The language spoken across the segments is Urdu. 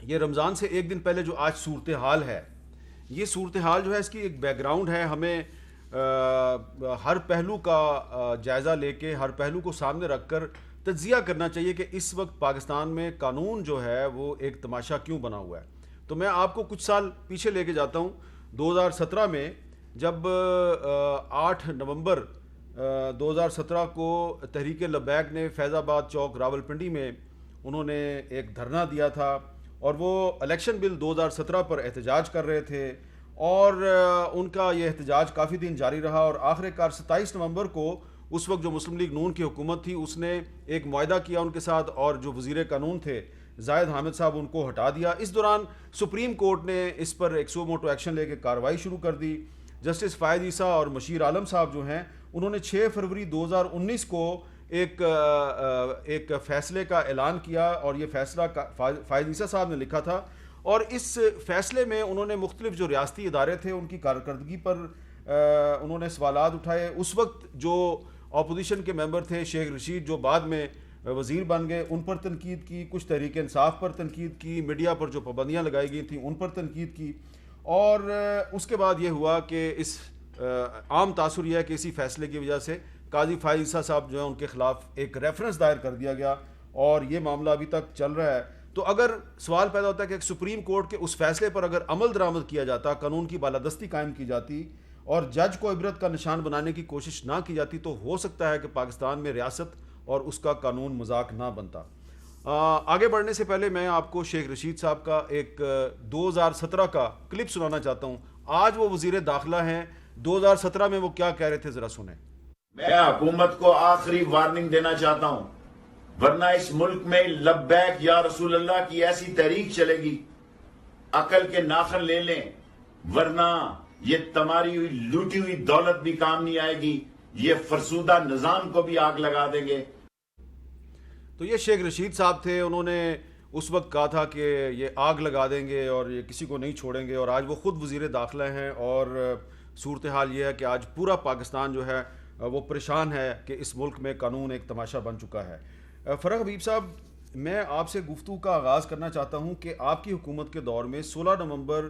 یہ رمضان سے ایک دن پہلے جو آج صورتحال ہے، یہ صورتحال جو ہے اس کی ایک بیک گراؤنڈ ہے. ہمیں ہر پہلو کا جائزہ لے کے، ہر پہلو کو سامنے رکھ کر تجزیہ کرنا چاہیے کہ اس وقت پاکستان میں قانون جو ہے وہ ایک تماشا کیوں بنا ہوا ہے. تو میں آپ کو کچھ سال پیچھے لے کے جاتا ہوں. 2017 میں جب 8 نومبر 2017 کو تحریک لبیک نے فیض آباد چوک راولپنڈی میں انہوں نے ایک دھرنا دیا تھا، اور وہ الیکشن بل 2017 پر احتجاج کر رہے تھے، اور ان کا یہ احتجاج کافی دن جاری رہا، اور آخر کار 27 نومبر کو اس وقت جو مسلم لیگ نون کی حکومت تھی اس نے ایک معاہدہ کیا ان کے ساتھ، اور جو وزیر قانون تھے زاہد حامد صاحب ان کو ہٹا دیا. اس دوران سپریم کورٹ نے اس پر ایک سو موٹو ایکشن لے کے کارروائی شروع کر دی. جسٹس فائد عیسیٰ اور مشیر عالم صاحب جو ہیں انہوں نے 6 فروری 2019 کو ایک فیصلے کا اعلان کیا، اور یہ فیصلہ فائد عیسیٰ صاحب نے لکھا تھا، اور اس فیصلے میں انہوں نے مختلف جو ریاستی ادارے تھے ان کی کارکردگی پر انہوں نے سوالات اٹھائے. اس وقت جو اپوزیشن کے ممبر تھے شیخ رشید جو بعد میں وزیر بن گئے، ان پر تنقید کی، کچھ تحریک انصاف پر تنقید کی، میڈیا پر جو پابندیاں لگائی گئی تھیں ان پر تنقید کی. اور اس کے بعد یہ ہوا کہ اس عام تاثر یہ ہے کہ اسی فیصلے کی وجہ سے قاضی فائز عیسیٰ صاحب جو ہیں ان کے خلاف ایک ریفرنس دائر کر دیا گیا، اور یہ معاملہ ابھی تک چل رہا ہے. تو اگر سوال پیدا ہوتا ہے کہ ایک سپریم کورٹ کے اس فیصلے پر اگر عمل درآمد کیا جاتا، قانون کی بالادستی قائم کی جاتی اور جج کو عبرت کا نشان بنانے کی کوشش نہ کی جاتی، تو ہو سکتا ہے کہ پاکستان میں ریاست اور اس کا قانون مذاق نہ بنتا. آگے بڑھنے سے پہلے میں آپ کو شیخ رشید صاحب کا ایک 2017 کا کلپ سنانا چاہتا ہوں. آج وہ وزیر داخلہ ہیں، 2017 میں وہ کیا کہہ رہے تھے، ذرا سنیں. میں حکومت کو آخری وارننگ دینا چاہتا ہوں، ورنہ اس ملک میں لبیک یا رسول اللہ کی ایسی تحریک چلے گی، عقل کے ناخن لے لیں، ورنہ یہ تمہاری ہوئی لوٹی ہوئی دولت بھی کام نہیں آئے گی، یہ فرسودہ نظام کو بھی آگ لگا دیں گے. تو یہ شیخ رشید صاحب تھے، انہوں نے اس وقت کہا تھا کہ یہ آگ لگا دیں گے اور یہ کسی کو نہیں چھوڑیں گے، اور آج وہ خود وزیر داخلہ ہیں. اور صورتحال یہ ہے کہ آج پورا پاکستان جو ہے وہ پریشان ہے کہ اس ملک میں قانون ایک تماشا بن چکا ہے. فرح حبیب صاحب، میں آپ سے گفتگو کا آغاز کرنا چاہتا ہوں کہ آپ کی حکومت کے دور میں 16 نومبر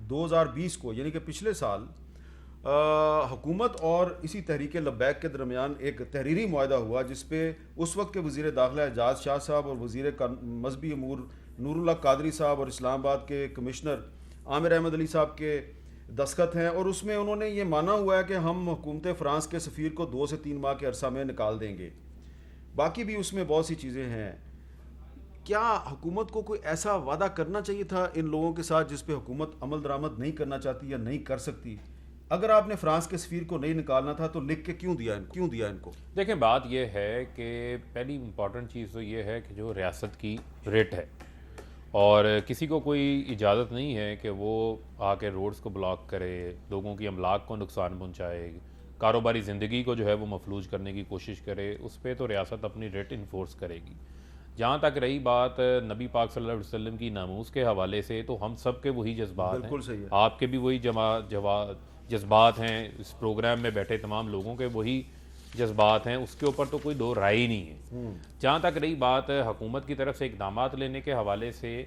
2020 کو، یعنی کہ پچھلے سال، حکومت اور اسی تحریک لبیک کے درمیان ایک تحریری معاہدہ ہوا جس پہ اس وقت کے وزیر داخلہ اعجاز شاہ صاحب اور وزیر مذہبی امور نور اللہ قادری صاحب اور اسلام آباد کے کمشنر عامر احمد علی صاحب کے دستخط ہیں، اور اس میں انہوں نے یہ مانا ہوا ہے کہ ہم حکومت فرانس کے سفیر کو 2 سے 3 ماہ کے عرصہ میں نکال دیں گے. باقی بھی اس میں بہت سی چیزیں ہیں. کیا حکومت کو کوئی ایسا وعدہ کرنا چاہیے تھا ان لوگوں کے ساتھ جس پہ حکومت عمل درآمد نہیں کرنا چاہتی یا نہیں کر سکتی؟ اگر آپ نے فرانس کے سفیر کو نہیں نکالنا تھا تو لکھ کے کیوں دیا ان کو؟ دیکھیں، بات یہ ہے کہ پہلی امپورٹنٹ چیز تو یہ ہے کہ جو ریاست کی ریٹ ہے، اور کسی کو کوئی اجازت نہیں ہے کہ وہ آ کے روڈز کو بلاک کرے، لوگوں کی املاک کو نقصان پہنچائے، کاروباری زندگی کو جو ہے وہ مفلوج کرنے کی کوشش کرے. اس پہ تو ریاست اپنی ریٹ انفورس کرے گی. جہاں تک رہی بات نبی پاک صلی اللہ علیہ وسلم کی ناموس کے حوالے سے، تو ہم سب کے وہی جذبات ہیں. بالکل صحیح ہے. آپ کے بھی وہی جذبات ہیں، اس پروگرام میں بیٹھے تمام لوگوں کے وہی جذبات ہیں، اس کے اوپر تو کوئی دو رائے ہی نہیں ہے. جہاں تک رہی بات حکومت کی طرف سے اقدامات لینے کے حوالے سے،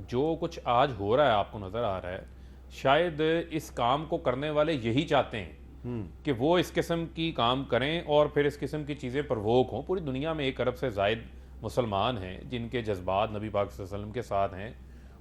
جو کچھ آج ہو رہا ہے آپ کو نظر آ رہا ہے، شاید اس کام کو کرنے والے یہی چاہتے ہیں کہ وہ اس قسم کی کام کریں اور پھر اس قسم کی چیزیں پرووک ہوں. پوری دنیا میں 1 ارب سے زائد مسلمان ہیں جن کے جذبات نبی پاک صلی اللہ علیہ وسلم کے ساتھ ہیں،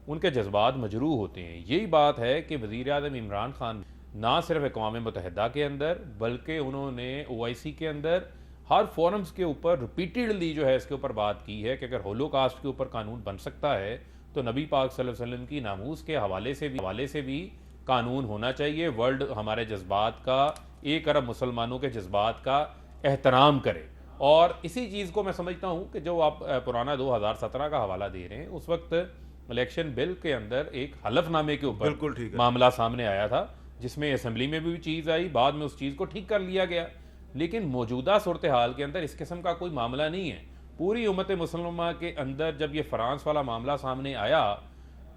ان کے جذبات مجروح ہوتے ہیں. یہی بات ہے کہ وزیر اعظم عمران خان نہ صرف اقوام متحدہ کے اندر بلکہ انہوں نے OIC کے اندر ہر فورمز کے اوپر ریپیٹڈلی جو ہے اس کے اوپر بات کی ہے کہ اگر ہولوکاسٹ کے اوپر قانون بن سکتا ہے تو نبی پاک صلی اللہ علیہ وسلم کی ناموس کے حوالے سے بھی قانون ہونا چاہیے. ورلڈ ہمارے جذبات کا، 1 ارب مسلمانوں کے جذبات کا احترام کرے. اور اسی چیز کو میں سمجھتا ہوں کہ جو آپ پرانا 2017 کا حوالہ دے رہے ہیں، اس وقت الیکشن بل کے اندر ایک حلف نامے کے اوپر معاملہ سامنے آیا تھا، جس میں اسمبلی میں بھی چیز آئی، بعد میں اس چیز کو ٹھیک کر لیا گیا. لیکن موجودہ صورتحال کے اندر اس قسم کا کوئی معاملہ نہیں ہے. پوری امت مسلمہ کے اندر جب یہ فرانس والا معاملہ سامنے آیا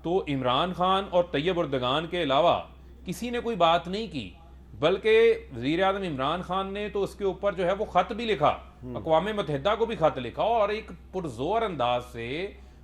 تو عمران خان اور طیب اردگان کے علاوہ کسی نے کوئی بات نہیں کی، بلکہ وزیر اعظم عمران خان نے تو اس کے اوپر جو ہے وہ خط بھی لکھا، اقوام متحدہ کو بھی خط لکھا، اور ایک پرزور انداز سے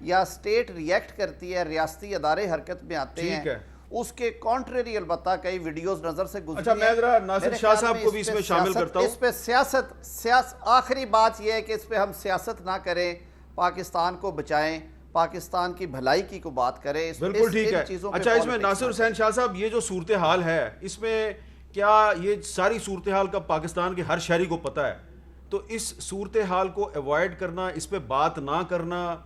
یا اسٹیٹ ریئیکٹ کرتی ہے, ریاستی ادارے حرکت میں آتے ہیں, اس کے کانٹریری البتہ کئی ویڈیوز نظر سے گزری ہیں. اچھا میں ذرا ناصر شاہ صاحب کو بھی اس میں شامل کرتا ہوں. اس پہ سیاست آخری بات یہ ہے کہ اس پہ ہم سیاست نہ کریں, پاکستان کو بچائیں, پاکستان کی بھلائی کی کو بات کریں. بالکل ٹھیک ہے. اچھا اس میں ناصر حسین شاہ صاحب یہ جو صورتحال ہے اس میں کیا یہ ساری صورتحال کا پاکستان کے ہر شہری کو پتہ ہے؟ تو اس صورتحال کو ایوائڈ کرنا, اس پہ بات نہ کرنا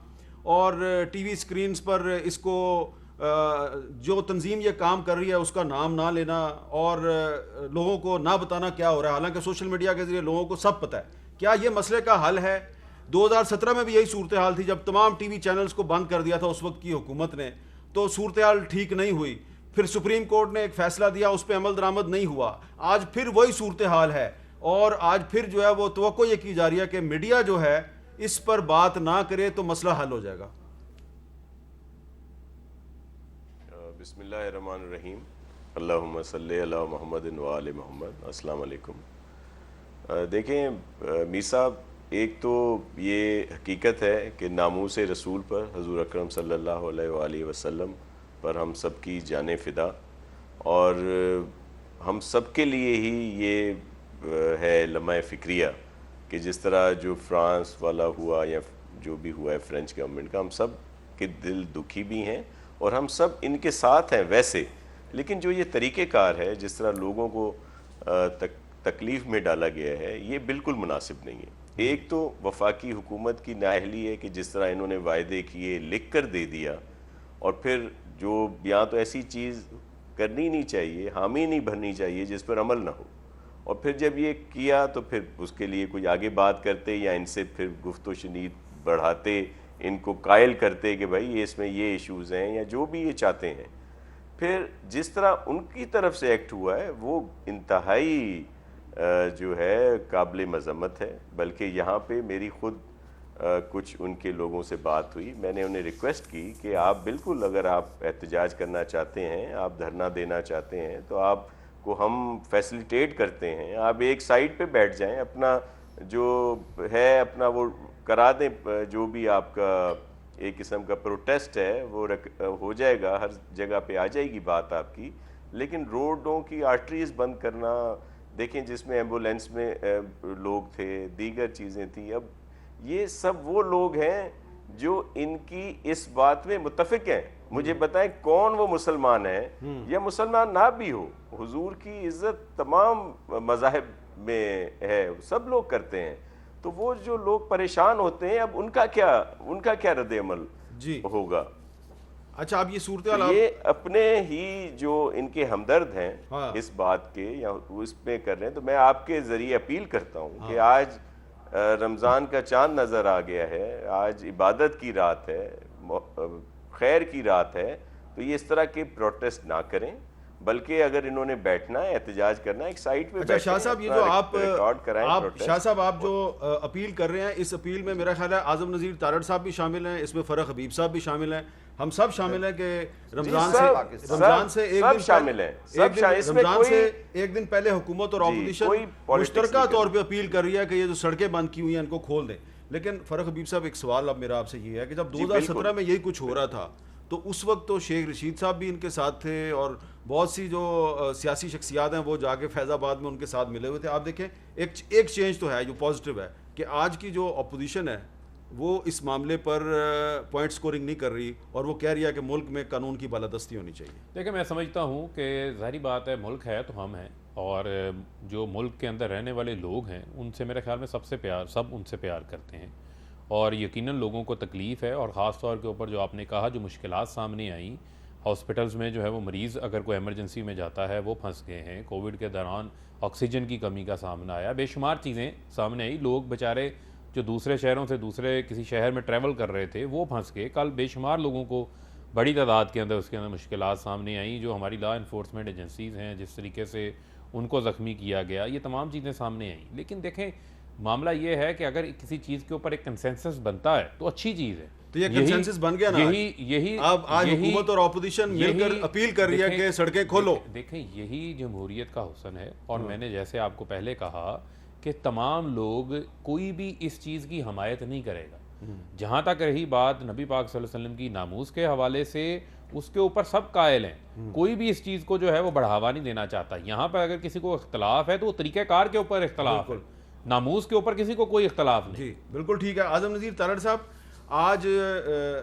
اور ٹی وی سکرینز پر اس کو جو تنظیم یہ کام کر رہی ہے اس کا نام نہ لینا اور لوگوں کو نہ بتانا کیا ہو رہا ہے, حالانکہ سوشل میڈیا کے ذریعے لوگوں کو سب پتہ ہے, کیا یہ مسئلے کا حل ہے؟ 2017 میں بھی یہی صورتحال تھی جب تمام ٹی وی چینلز کو بند کر دیا تھا اس وقت کی حکومت نے, تو صورتحال ٹھیک نہیں ہوئی. پھر سپریم کورٹ نے ایک فیصلہ دیا, اس پہ عمل درآمد نہیں ہوا. آج پھر وہی صورتحال ہے اور آج پھر جو ہے وہ توقع یہ کی جا رہی ہے کہ میڈیا جو ہے اس پر بات نہ کرے تو مسئلہ حل ہو جائے گا. بسم اللہ الرحمن الرحیم. اللہم صلی علی محمد و آل محمد. السلام علیکم. دیکھیں میر صاحب, ایک تو یہ حقیقت ہے کہ ناموس رسول پر, حضور اکرم صلی اللہ علیہ وآلہ وسلم پر ہم سب کی جانیں فدا, اور ہم سب کے لیے ہی یہ ہے لمحہ فکریہ کہ جس طرح جو فرانس والا ہوا یا جو بھی ہوا ہے فرینچ گورنمنٹ کا, ہم سب کے دل دکھی بھی ہیں اور ہم سب ان کے ساتھ ہیں ویسے, لیکن جو یہ طریقہ کار ہے جس طرح لوگوں کو تکلیف میں ڈالا گیا ہے یہ بالکل مناسب نہیں ہے. ایک تو وفاقی حکومت کی نااہلی ہے کہ جس طرح انہوں نے وعدے کیے لکھ کر دے دیا, اور پھر جو یا تو ایسی چیز کرنی نہیں چاہیے, حامی نہیں بھرنی چاہیے جس پر عمل نہ ہو, اور پھر جب یہ کیا تو پھر اس کے لیے کوئی آگے بات کرتے یا ان سے پھر گفت و شنید بڑھاتے, ان کو قائل کرتے کہ بھائی یہ اس میں یہ ایشوز ہیں یا جو بھی یہ چاہتے ہیں. پھر جس طرح ان کی طرف سے ایکٹ ہوا ہے وہ انتہائی جو ہے قابل مذمت ہے. بلکہ یہاں پہ میری خود کچھ ان کے لوگوں سے بات ہوئی, میں نے انہیں ریکویسٹ کی کہ آپ بالکل اگر آپ احتجاج کرنا چاہتے ہیں, آپ دھرنا دینا چاہتے ہیں تو آپ کو ہم فیسلیٹیٹ کرتے ہیں, آپ ایک سائڈ پہ بیٹھ جائیں, اپنا جو ہے اپنا وہ کرا دیں, جو بھی آپ کا ایک قسم کا پروٹیسٹ ہے وہ ہو جائے گا, ہر جگہ پہ آ جائے گی بات آپ کی. لیکن روڈوں کی آرٹریز بند کرنا, دیکھیں جس میں ایمبولینس میں لوگ تھے, دیگر چیزیں تھیں, اب یہ سب وہ لوگ ہیں جو ان کی اس بات میں متفق ہیں. مجھے بتائیں کون وہ مسلمان ہے یا مسلمان نہ بھی ہو, حضور کی عزت تمام مذاہب میں ہے, سب لوگ کرتے ہیں, تو وہ جو لوگ پریشان ہوتے ہیں اب ان کا کیا رد عمل ہوگا؟ اچھا اب یہ صورتحال یہ اپنے ہی جو ان کے ہمدرد ہیں اس بات کے یا اس میں کر رہے ہیں, تو میں آپ کے ذریعے اپیل کرتا ہوں کہ آج رمضان کا چاند نظر آ گیا ہے, آج عبادت کی رات ہے, خیر کی رات ہے, تو یہ اس طرح کے پروٹیسٹ نہ کریں, بلکہ اگر انہوں نے بیٹھنا ہے احتجاج کرنا ہے ایک سائٹ پہ بیٹھیں. شاہ صاحب یہ جو آپ شاہ صاحب آپ جو اپیل کر رہے ہیں, اس اپیل میں میرا خیال ہے اعظم نذیر تارڑ صاحب بھی شامل ہیں, اس میں فرح حبیب صاحب بھی شامل ہیں, ہم سب شامل ہیں کہ رمضان سے ایک دن پہلے حکومت اور اپوزیشن مشترکہ طور پہ اپیل کر رہی ہے کہ یہ جو سڑکیں بند کی ہوئی ہیں ان کو کھول دیں. لیکن فرح حبیب صاحب ایک سوال اب میرا آپ سے یہ ہے کہ جب 2017 میں یہی کچھ ہو رہا تھا تو اس وقت تو شیخ رشید صاحب بھی ان کے ساتھ تھے اور بہت سی جو سیاسی شخصیات ہیں وہ جا کے فیض آباد میں ان کے ساتھ ملے ہوئے تھے. آپ دیکھیں ایک چینج تو ہے جو پازیٹیو ہے کہ آج کی جو اپوزیشن ہے وہ اس معاملے پر پوائنٹ سکورنگ نہیں کر رہی اور وہ کہہ رہی ہے کہ ملک میں قانون کی بالادستی ہونی چاہیے. دیکھیں میں سمجھتا ہوں کہ ظاہری بات ہے, ملک ہے تو ہم ہیں, اور جو ملک کے اندر رہنے والے لوگ ہیں ان سے میرے خیال میں سب ان سے پیار کرتے ہیں, اور یقیناً لوگوں کو تکلیف ہے, اور خاص طور کے اوپر جو آپ نے کہا جو مشکلات سامنے آئیں ہاسپٹلز میں, جو ہے وہ مریض اگر کوئی ایمرجنسی میں جاتا ہے وہ پھنس گئے ہیں, کووڈ کے دوران آکسیجن کی کمی کا سامنا آیا, بے شمار چیزیں سامنے آئی, لوگ بیچارے جو دوسرے شہروں سے دوسرے کسی شہر میں ٹریول کر رہے تھے وہ پھنس گئے. کل بے شمار لوگوں کو بڑی تعداد کے اندر اس کے اندر مشکلات سامنے آئیں, جو ہماری لا انفورسمنٹ ایجنسیز ہیں جس طریقے سے ان کو زخمی کیا گیا, یہ تمام چیزیں سامنے آئیں. لیکن دیکھیں معاملہ یہ ہے کہ اگر کسی چیز کے اوپر ایک کنسنسس بنتا ہے تو اچھی چیز ہے, تو یہ کنسنسس بن گیا نا, یہی اب آج حکومت اور اپوزیشن مل کر اپیل کر رہی ہے کہ سڑکیں کھولو. دیکھیں یہی جمہوریت کا حسن ہے, اور میں نے جیسے آپ کو پہلے کہا کہ تمام لوگ, کوئی بھی اس چیز کی حمایت نہیں کرے گا جہاں تک رہی بات نبی پاک صلی اللہ علیہ وسلم کی ناموس کے حوالے سے، اس کے اوپر سب قائل ہیں، کوئی بھی اس چیز کو جو ہے وہ بڑھاوا نہیں دینا چاہتا. یہاں پر اگر کسی کو اختلاف ہے تو وہ طریقہ کار کے اوپر اختلاف ہے، ناموس کے اوپر کسی کو کوئی اختلاف نہیں. جی بالکل ٹھیک ہے. اعظم نذیر تارڑ صاحب، آج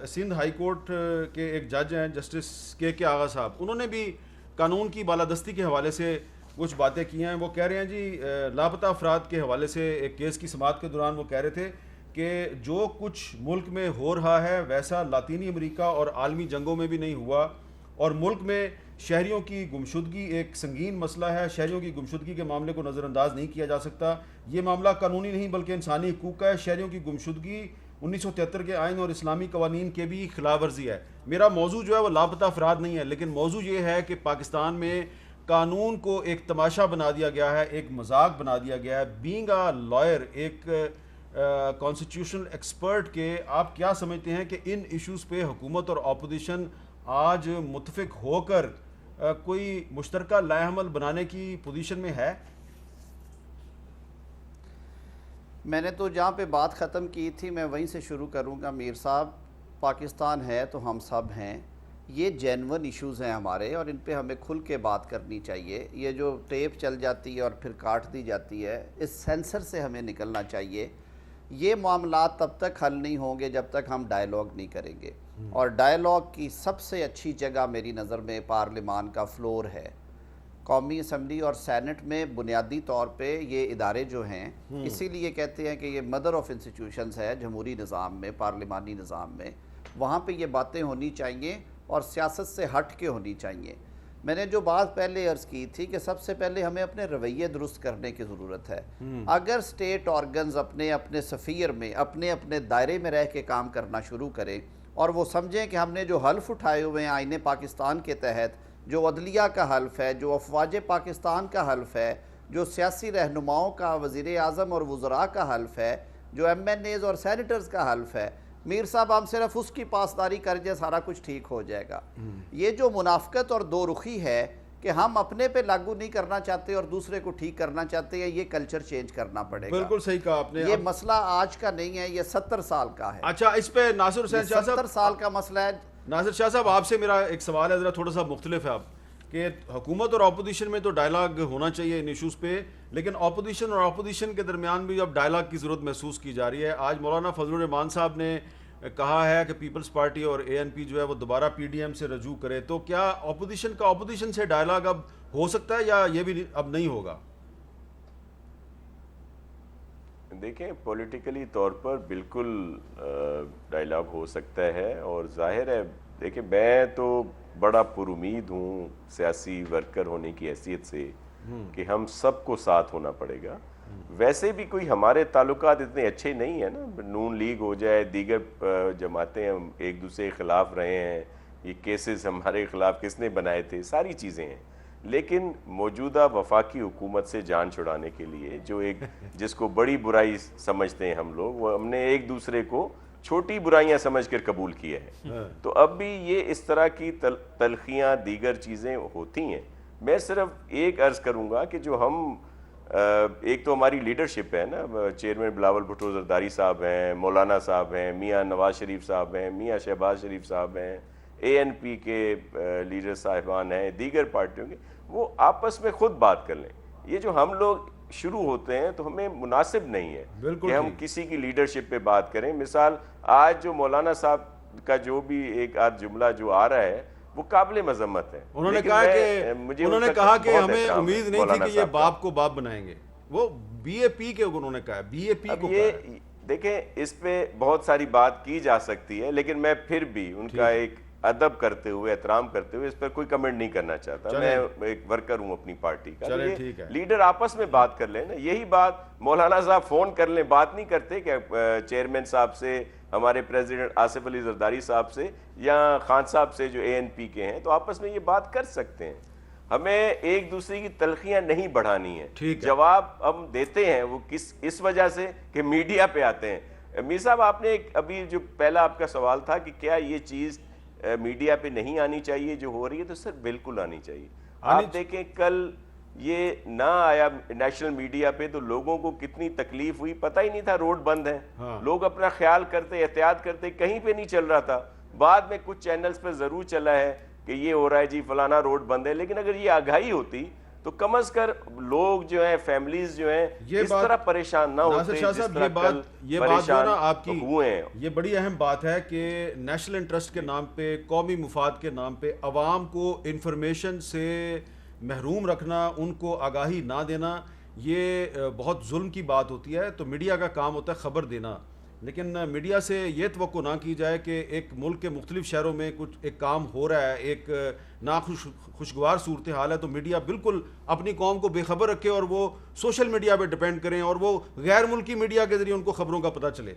سندھ ہائی کورٹ کے ایک جج ہیں جسٹس کے آغا صاحب، انہوں نے بھی قانون کی بالادستی کے حوالے سے کچھ باتیں کی ہیں. وہ کہہ رہے ہیں جی لاپتہ افراد کے حوالے سے ایک کیس کی سماعت کے دوران وہ کہہ رہے تھے کہ جو کچھ ملک میں ہو رہا ہے ویسا لاطینی امریکہ اور عالمی جنگوں میں بھی نہیں ہوا، اور ملک میں شہریوں کی گمشدگی ایک سنگین مسئلہ ہے. شہریوں کی گمشدگی کے معاملے کو نظر انداز نہیں کیا جا سکتا. یہ معاملہ قانونی نہیں بلکہ انسانی حقوق کا ہے. شہریوں کی گمشدگی 1973 کے آئین اور اسلامی قوانین کے بھی خلاف ورزی ہے. میرا موضوع جو ہے وہ لاپتہ افراد نہیں ہے، لیکن موضوع یہ ہے کہ پاکستان میں قانون کو ایک تماشا بنا دیا گیا ہے، ایک مذاق بنا دیا گیا ہے. بینگ اے لائر، ایک کانسٹیٹیوشنل ایکسپرٹ کے، آپ کیا سمجھتے ہیں کہ ان ایشوز پہ حکومت اور اپوزیشن آج متفق ہو کر کوئی مشترکہ لائحہ عمل بنانے کی پوزیشن میں ہے؟ میں نے تو جہاں پہ بات ختم کی تھی میں وہیں سے شروع کروں گا. میر صاحب، پاکستان ہے تو ہم سب ہیں، یہ جینون ایشوز ہیں ہمارے، اور ان پہ ہمیں کھل کے بات کرنی چاہیے. یہ جو ٹیپ چل جاتی ہے اور پھر کاٹ دی جاتی ہے، اس سینسر سے ہمیں نکلنا چاہیے. یہ معاملات تب تک حل نہیں ہوں گے جب تک ہم ڈائیلاگ نہیں کریں گے، اور ڈائیلاگ کی سب سے اچھی جگہ میری نظر میں پارلیمان کا فلور ہے. قومی اسمبلی اور سینٹ میں بنیادی طور پہ یہ ادارے جو ہیں، اسی لیے کہتے ہیں کہ یہ مدر آف انسٹیٹیوشنز ہے جمہوری نظام میں، پارلیمانی نظام میں. وہاں پہ یہ باتیں ہونی چاہیے اور سیاست سے ہٹ کے ہونی چاہیے. میں نے جو بات پہلے عرض کی تھی کہ سب سے پہلے ہمیں اپنے رویے درست کرنے کی ضرورت ہے. اگر سٹیٹ آرگنز اپنے اپنے سفیر میں اپنے اپنے دائرے میں رہ کے کام کرنا شروع کریں اور وہ سمجھیں کہ ہم نے جو حلف اٹھائے ہوئے ہیں آئین پاکستان کے تحت، جو عدلیہ کا حلف ہے، جو افواج پاکستان کا حلف ہے، جو سیاسی رہنماؤں کا، وزیر اعظم اور وزراء کا حلف ہے، جو ایم این ایز اور سینیٹرز کا حلف ہے، میر صاحب ہم صرف اس کی پاسداری کر جائے سارا کچھ ٹھیک ہو جائے گا. یہ جو منافقت اور دو رخی ہے کہ ہم اپنے پہ لاگو نہیں کرنا چاہتے اور دوسرے کو ٹھیک کرنا چاہتے ہیں، یہ کلچر چینج کرنا پڑے گا. بالکل صحیح کہا آپ نے. یہ مسئلہ آج کا نہیں ہے، یہ 70 سال کا ہے. اچھا، اس پہ ناصر حسین شاہ صاحب، 70 سال کا مسئلہ ہے. ناصر شاہ صاحب آپ سے میرا ایک سوال ہے، ذرا تھوڑا سا مختلف ہے. آپ کہ حکومت اور اپوزیشن میں تو ڈائلاگ ہونا چاہیے ان ایشوز پہ، لیکن اپوزیشن اور اپوزیشن کے درمیان بھی اب ڈائلاگ کی ضرورت محسوس کی جا رہی ہے. آج مولانا فضل الرحمان صاحب نے کہا ہے کہ پیپلز پارٹی اور اے این پی جو ہے وہ دوبارہ پی ڈی ایم سے رجوع کرے. تو کیا اپوزیشن کا اپوزیشن سے ڈائلاگ اب ہو سکتا ہے یا یہ بھی اب نہیں ہوگا؟ دیکھیں، پولیٹیکلی طور پر بالکل ڈائلاگ ہو سکتا ہے، اور ظاہر ہے دیکھیں میں تو بڑا پر امید ہوں سیاسی ورکر ہونے کی حیثیت سے کہ ہم سب کو ساتھ ہونا پڑے گا. ویسے بھی کوئی ہمارے تعلقات اتنے اچھے نہیں ہیں نا، نون لیگ ہو جائے، دیگر جماعتیں ہم ایک دوسرے کے خلاف رہے ہیں، یہ کیسز ہمارے خلاف کس نے بنائے تھے، ساری چیزیں ہیں. لیکن موجودہ وفاقی حکومت سے جان چھڑانے کے لیے جو ایک جس کو بڑی برائی سمجھتے ہیں ہم لوگ، وہ ہم نے ایک دوسرے کو چھوٹی برائیاں سمجھ کر قبول کیا ہے. تو اب بھی یہ اس طرح کی تلخیاں دیگر چیزیں ہوتی ہیں. میں صرف ایک عرض کروں گا کہ جو ہم ایک تو ہماری لیڈرشپ ہے نا، چیئرمین بلاول بھٹو زرداری صاحب ہیں، مولانا صاحب ہیں، میاں نواز شریف صاحب ہیں، میاں شہباز شریف صاحب ہیں، اے این پی کے لیڈر صاحبان ہیں، دیگر پارٹیوں کے، وہ آپس میں خود بات کر لیں. یہ جو ہم لوگ شروع ہوتے ہیں تو ہمیں مناسب نہیں ہے کہ ہم کسی کی لیڈرشپ پہ بات کریں. مثال آج جو مولانا صاحب کا جو بھی ایک آدھ جملہ جو آ رہا ہے وہ قابل مذمت ہے. انہوں نے کہا کہ ہمیں امید نہیں تھی کہ یہ باپ کو باپ بنائیں گے. وہ بی اے پی کے انہوں نے کہا، بی اے پی کو کہا. دیکھیں اس پہ بہت ساری بات کی جا سکتی ہے، لیکن میں پھر بھی ان کا ایک ادب کرتے ہوئے، احترام کرتے ہوئے اس پر کوئی کمنٹ نہیں کرنا چاہتا. میں ایک ورکر ہوں اپنی پارٹی کا. لیڈر آپس میں بات کر لیں نا. یہی بات مولانا صاحب فون کر لیں، بات نہیں کرتے کہ چیئرمین صاحب سے، ہمارے پریزیڈنٹ آصف علی زرداری صاحب سے، یا خان صاحب سے جو اے این پی کے ہیں، تو آپس میں یہ بات کر سکتے ہیں. ہمیں ایک دوسرے کی تلخیاں نہیں بڑھانی ہیں. جواب ہم دیتے ہیں وہ اس وجہ سے کہ میڈیا پہ آتے ہیں. میر صاحب آپ نے ابھی جو پہلا آپ کا سوال تھا کہ کیا یہ چیز میڈیا پہ نہیں آنی چاہیے جو ہو رہی ہے، تو سر بالکل آنی چاہیے. آپ دیکھیں کل یہ نہ آیا نیشنل میڈیا پہ تو لوگوں کو کتنی تکلیف ہوئی، پتہ ہی نہیں تھا روڈ بند ہیں. لوگ اپنا خیال کرتے، احتیاط کرتے، کہیں پہ نہیں چل رہا تھا. بعد میں کچھ چینلز پہ ضرور چلا ہے کہ یہ ہو رہا ہے جی فلانا روڈ بند ہے، لیکن اگر یہ آگاہی ہوتی تو کم از کم لوگ جو ہیں، فیملیز جو ہیں، اس طرح پریشان نہ ہوتے شاہ جس صاحب طرح کل یہ بات جو ہے نا آپ کی ہوئے ہیں. یہ بڑی اہم بات ہے کہ نیشنل انٹرسٹ کے نام پہ، قومی مفاد کے نام پہ عوام کو انفارمیشن سے محروم رکھنا، ان کو آگاہی نہ دینا، یہ بہت ظلم کی بات ہوتی ہے. تو میڈیا کا کام ہوتا ہے خبر دینا، لیکن میڈیا سے یہ توقع نہ کی جائے کہ ایک ملک کے مختلف شہروں میں کچھ ایک کام ہو رہا ہے، ایک خوشگوار صورتحال ہے، تو میڈیا بالکل اپنی قوم کو بے خبر رکھے اور وہ سوشل میڈیا پہ ڈیپینڈ کریں اور وہ غیر ملکی میڈیا کے ذریعے ان کو خبروں کا پتہ چلے.